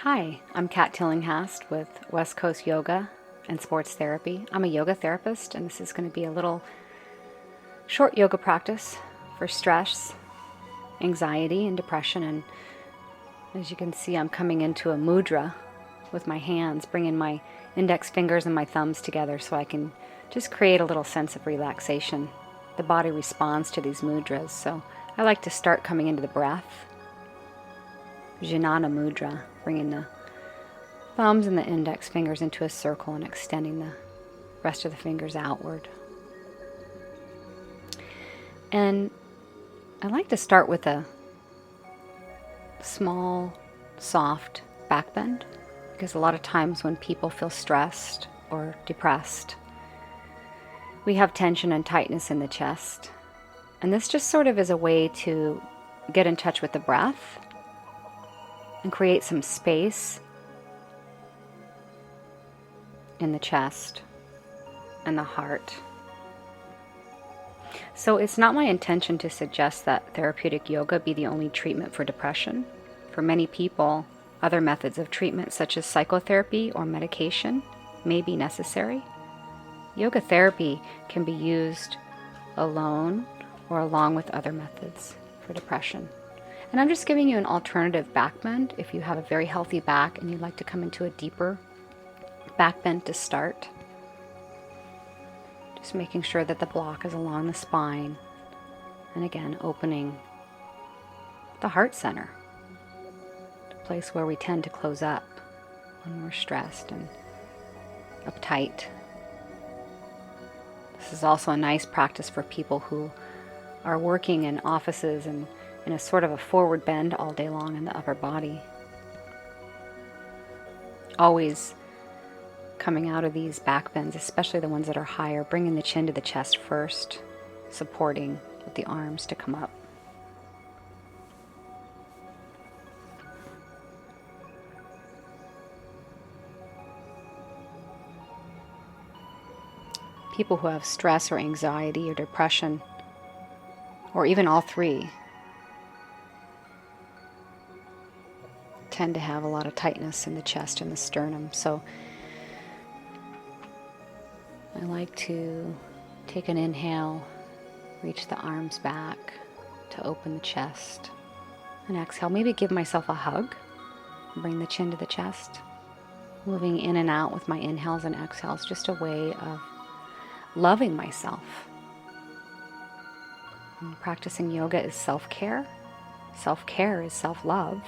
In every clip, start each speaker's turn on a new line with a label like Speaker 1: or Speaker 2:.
Speaker 1: Hi, I'm Kat Tillinghast with West Coast Yoga and Sports Therapy. I'm a yoga therapist, and this is going to be a little short yoga practice for stress, anxiety, and depression. And as you can see, I'm coming into a mudra with my hands, bringing my index fingers and my thumbs together so I can just create a little sense of relaxation. The body responds to these mudras, so I like to start coming into the breath. Jnana mudra, bringing the thumbs and the index fingers into a circle and extending the rest of the fingers outward. And I like to start with a small, soft back bend, because a lot of times when people feel stressed or depressed, we have tension and tightness in the chest. And this just sort of is a way to get in touch with the breath and create some space in the chest and the heart. So it's not my intention to suggest that therapeutic yoga be the only treatment for depression. For many people, other methods of treatment such as psychotherapy or medication may be necessary. Yoga therapy can be used alone or along with other methods for depression. And I'm just giving you an alternative back bend if you have a very healthy back and you'd like to come into a deeper back bend to start. Just making sure that the block is along the spine. And again, opening the heart center, the place where we tend to close up when we're stressed and uptight. This is also a nice practice for people who are working in offices and in a sort of a forward bend all day long in the upper body. Always coming out of these back bends, especially the ones that are higher, bringing the chin to the chest first, supporting with the arms to come up. People who have stress or anxiety or depression, or even all three, tend to have a lot of tightness in the chest and the sternum. So I like to take an inhale, reach the arms back to open the chest, and exhale. Maybe give myself a hug, bring the chin to the chest, moving in and out with my inhales and exhales, just a way of loving myself. And practicing yoga is self-care. Self-care is self-love.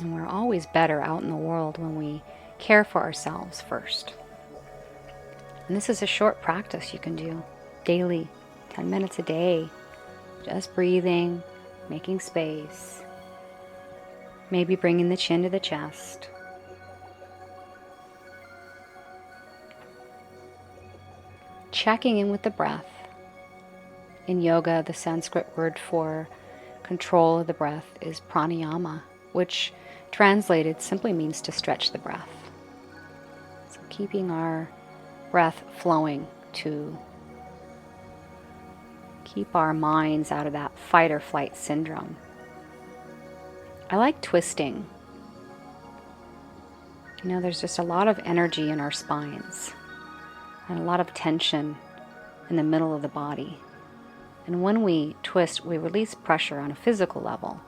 Speaker 1: And we're always better out in the world when we care for ourselves first. And this is a short practice you can do daily, 10 minutes a day, just breathing, making space, maybe bringing the chin to the chest. Checking in with the breath. In yoga, the Sanskrit word for control of the breath is pranayama, which translated simply means to stretch the breath. So keeping our breath flowing to keep our minds out of that fight or flight syndrome. I like twisting. You know, there's just a lot of energy in our spines and a lot of tension in the middle of the body. And when we twist, we release pressure on a physical level.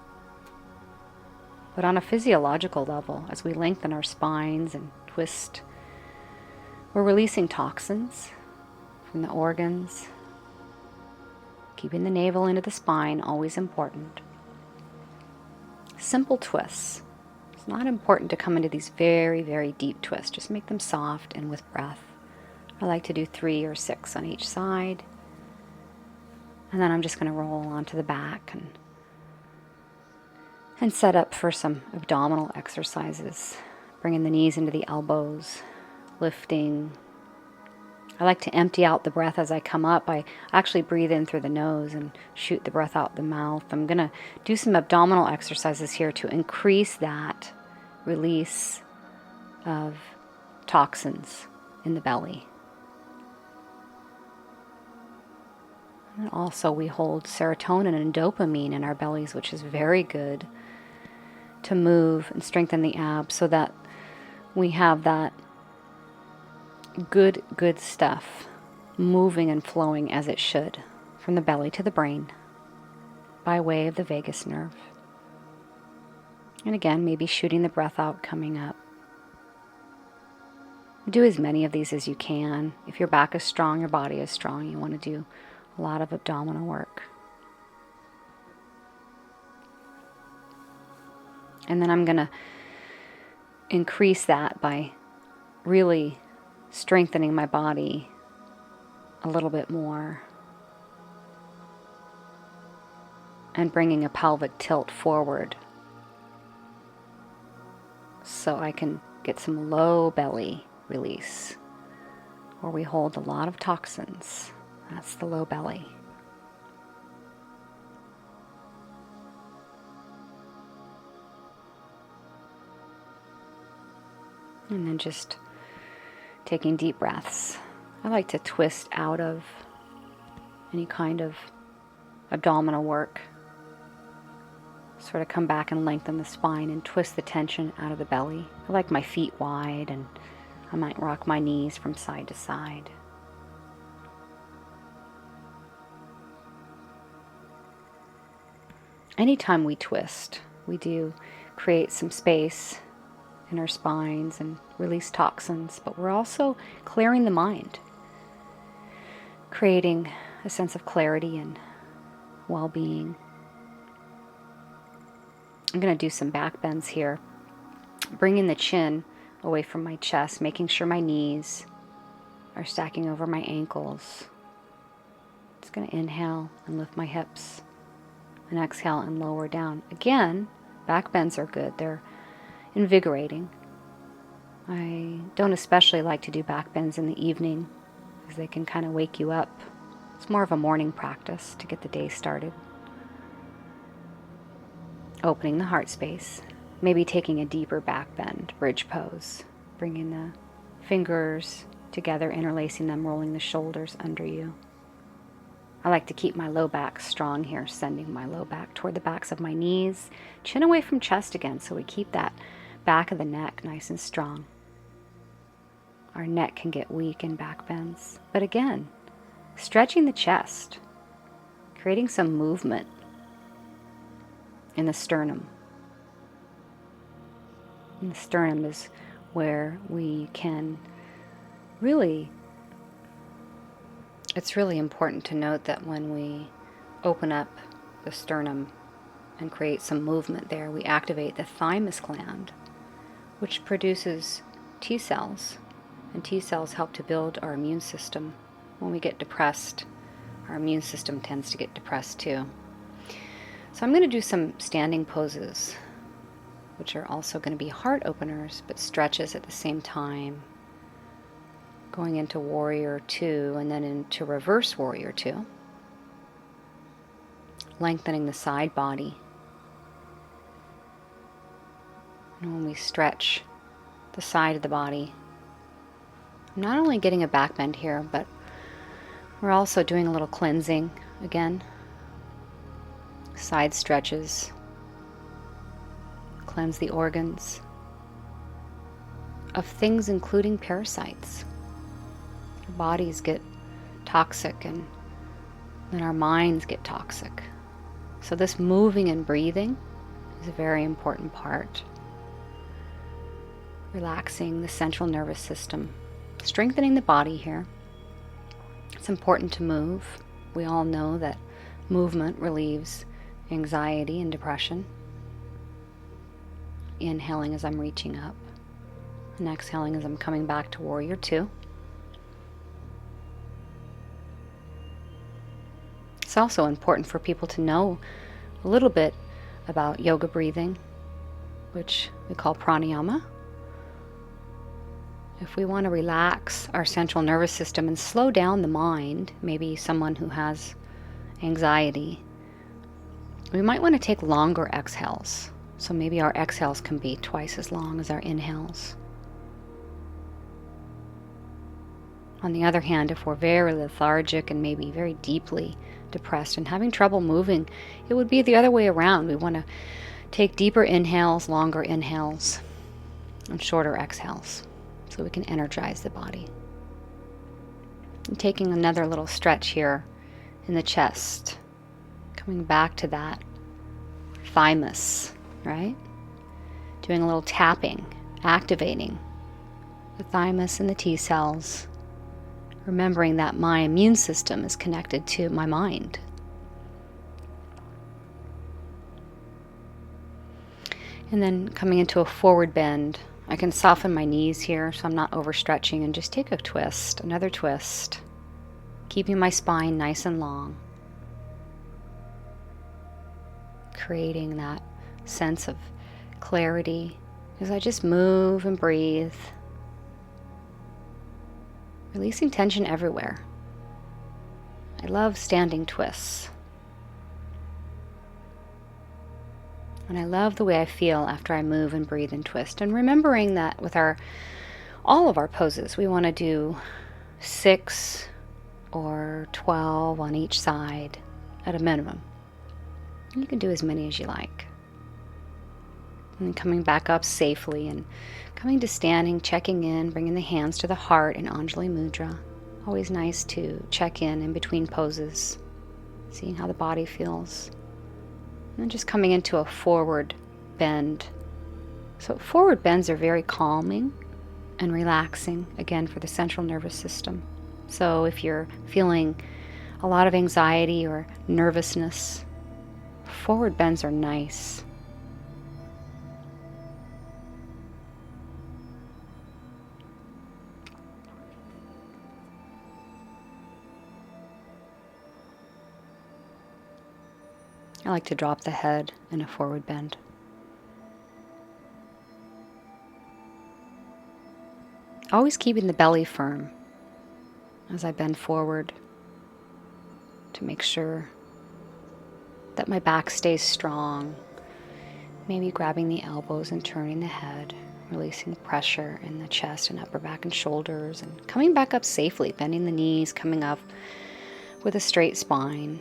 Speaker 1: But on a physiological level, as we lengthen our spines and twist, we're releasing toxins from the organs. Keeping the navel into the spine, always important. Simple twists. It's not important to come into these very, very deep twists. Just make them soft and with breath. I like to do 3 or 6 on each side. And then I'm just going to roll onto the back and set up for some abdominal exercises. Bringing the knees into the elbows, lifting. I like to empty out the breath as I come up. I actually breathe in through the nose and shoot the breath out the mouth. I'm going to do some abdominal exercises here to increase that release of toxins in the belly. And also we hold serotonin and dopamine in our bellies, which is very good to move and strengthen the abs so that we have that good stuff moving and flowing as it should from the belly to the brain by way of the vagus nerve. And again, maybe shooting the breath out coming up. Do as many of these as you can. If your back is strong, your body is strong, you want to do a lot of abdominal work. And then I'm going to increase that by really strengthening my body a little bit more and bringing a pelvic tilt forward so I can get some low belly release where we hold a lot of toxins. That's the low belly. And then just taking deep breaths. I like to twist out of any kind of abdominal work. Sort of come back and lengthen the spine and twist the tension out of the belly. I like my feet wide, and I might rock my knees from side to side. Anytime we twist, we do create some space in our spines and release toxins, but we're also clearing the mind, creating a sense of clarity and well-being. I'm going to do some back bends here, bringing the chin away from my chest, making sure my knees are stacking over my ankles. Just going to inhale and lift my hips, and exhale and lower down. Again, back bends are good. They're invigorating. I don't especially like to do back bends in the evening because they can kind of wake you up. It's more of a morning practice to get the day started. Opening the heart space, maybe taking a deeper back bend, bridge pose, bringing the fingers together, interlacing them, rolling the shoulders under you. I like to keep my low back strong here, sending my low back toward the backs of my knees, chin away from chest again, so we keep that back of the neck nice and strong. Our neck can get weak in back bends, but again, stretching the chest, creating some movement in the sternum. And the sternum is where we can really, it's really important to note that when we open up the sternum and create some movement there, we activate the thymus gland, which produces T cells. And T cells help to build our immune system. When we get depressed, our immune system tends to get depressed too. So I'm going to do some standing poses, which are also going to be heart openers, but stretches at the same time. Going into warrior 2 and then into reverse warrior 2. Lengthening the side body. And when we stretch the side of the body, I'm not only getting a back bend here, but we're also doing a little cleansing again. Side stretches. Cleanse the organs of things including parasites. Our bodies get toxic and then our minds get toxic. So this moving and breathing is a very important part. Relaxing the central nervous system, strengthening the body here. It's important to move. We all know that movement relieves anxiety and depression. Inhaling as I'm reaching up, and exhaling as I'm coming back to warrior 2. It's also important for people to know a little bit about yoga breathing, which we call pranayama. If we want to relax our central nervous system and slow down the mind, maybe someone who has anxiety, we might want to take longer exhales. So maybe our exhales can be twice as long as our inhales. On the other hand, if we're very lethargic and maybe very deeply depressed and having trouble moving, it would be the other way around. We want to Take deeper inhales, longer inhales, and shorter exhales so we can energize the body. And taking another little stretch here in the chest, coming back to that thymus, right? Doing a little tapping, activating the thymus and the T cells, remembering that my immune system is connected to my mind. And then coming into a forward bend, I can soften my knees here so I'm not overstretching, and just take a twist, another twist, keeping my spine nice and long, creating that sense of clarity as I just move and breathe, releasing tension everywhere. I love standing twists. And I love the way I feel after I move and breathe and twist. And remembering that with all of our poses, we want to do 6 or 12 on each side at a minimum. And you can do as many as you like. And then coming back up safely and coming to standing, checking in, bringing the hands to the heart in Anjali Mudra. Always nice to check in between poses, seeing how the body feels. And then just coming into a forward bend. So forward bends are very calming and relaxing, again, for the central nervous system. So if you're feeling a lot of anxiety or nervousness, forward bends are nice. I like to drop the head in a forward bend. Always keeping the belly firm as I bend forward to make sure that my back stays strong. Maybe grabbing the elbows and turning the head, releasing pressure in the chest and upper back and shoulders, and coming back up safely, bending the knees, coming up with a straight spine.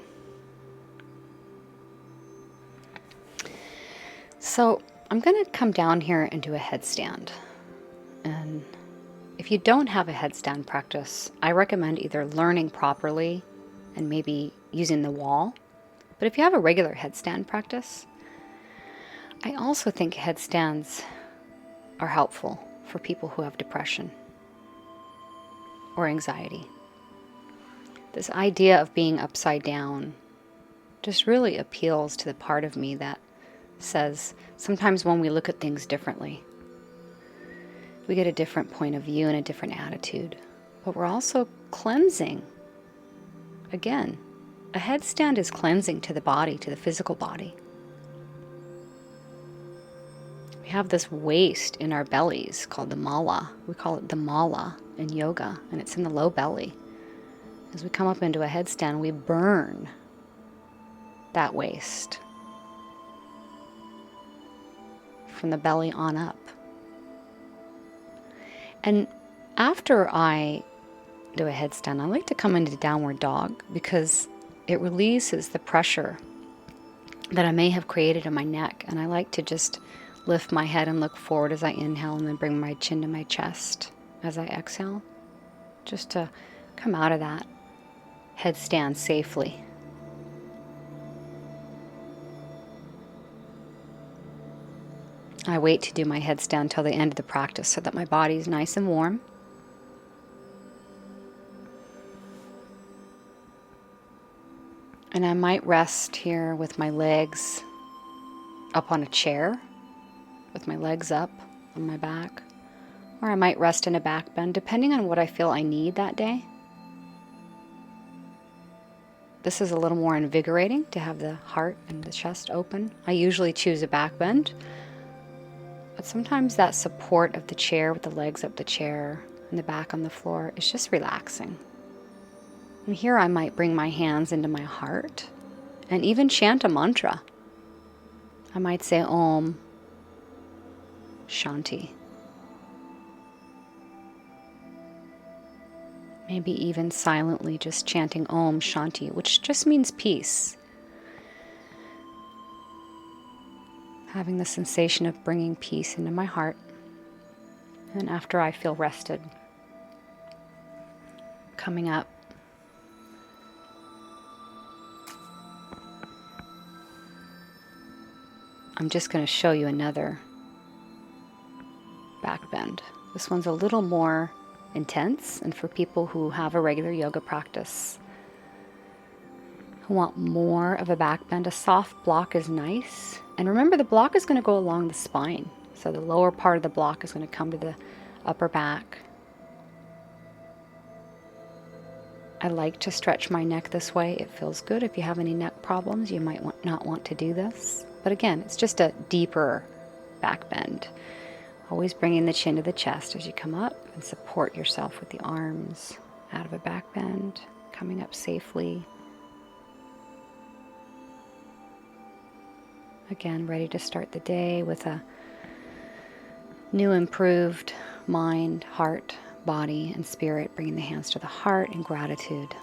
Speaker 1: So I'm going to come down here and do a headstand. And if you don't have a headstand practice, I recommend either learning properly and maybe using the wall. But if you have a regular headstand practice, I also think headstands are helpful for people who have depression or anxiety. This idea of being upside down just really appeals to the part of me that says sometimes when we look at things differently, we get a different point of view and a different attitude. But we're also cleansing. Again, a headstand is cleansing to the body, to the physical body. We have this waste in our bellies called the mala. We call it the mala in yoga, and it's in the low belly. As we come up into a headstand, we burn that waste from the belly on up. And after I do a headstand, I like to come into downward dog because it releases the pressure that I may have created in my neck. And I like to just lift my head and look forward as I inhale, and then bring my chin to my chest as I exhale, just to come out of that headstand safely. I wait to do my headstand till the end of the practice so that my body is nice and warm. And I might rest here with my legs up on a chair, with my legs up on my back. Or I might rest in a back bend, depending on what I feel I need that day. This is a little more invigorating to have the heart and the chest open. I usually choose a back bend. But sometimes that support of the chair with the legs up the chair and the back on the floor is just relaxing. And here I might bring my hands into my heart and even chant a mantra. I might say Om Shanti. Maybe even silently just chanting Om Shanti, which just means peace. having the sensation of bringing peace into my heart. And after I feel rested, coming up, I'm just going to show you another back bend. This one's a little more intense, and for people who have a regular yoga practice, who want more of a back bend, a soft block is nice. And remember, the block is going to go along the spine. So the lower part of the block is going to come to the upper back. I like to stretch my neck this way. It feels good. If you have any neck problems, you might not want to do this. But again, it's just a deeper back bend. Always bringing the chin to the chest as you come up, and support yourself with the arms out of a back bend, coming up safely. Again, ready to start the day with a new improved mind, heart, body, and spirit, bringing the hands to the heart in gratitude.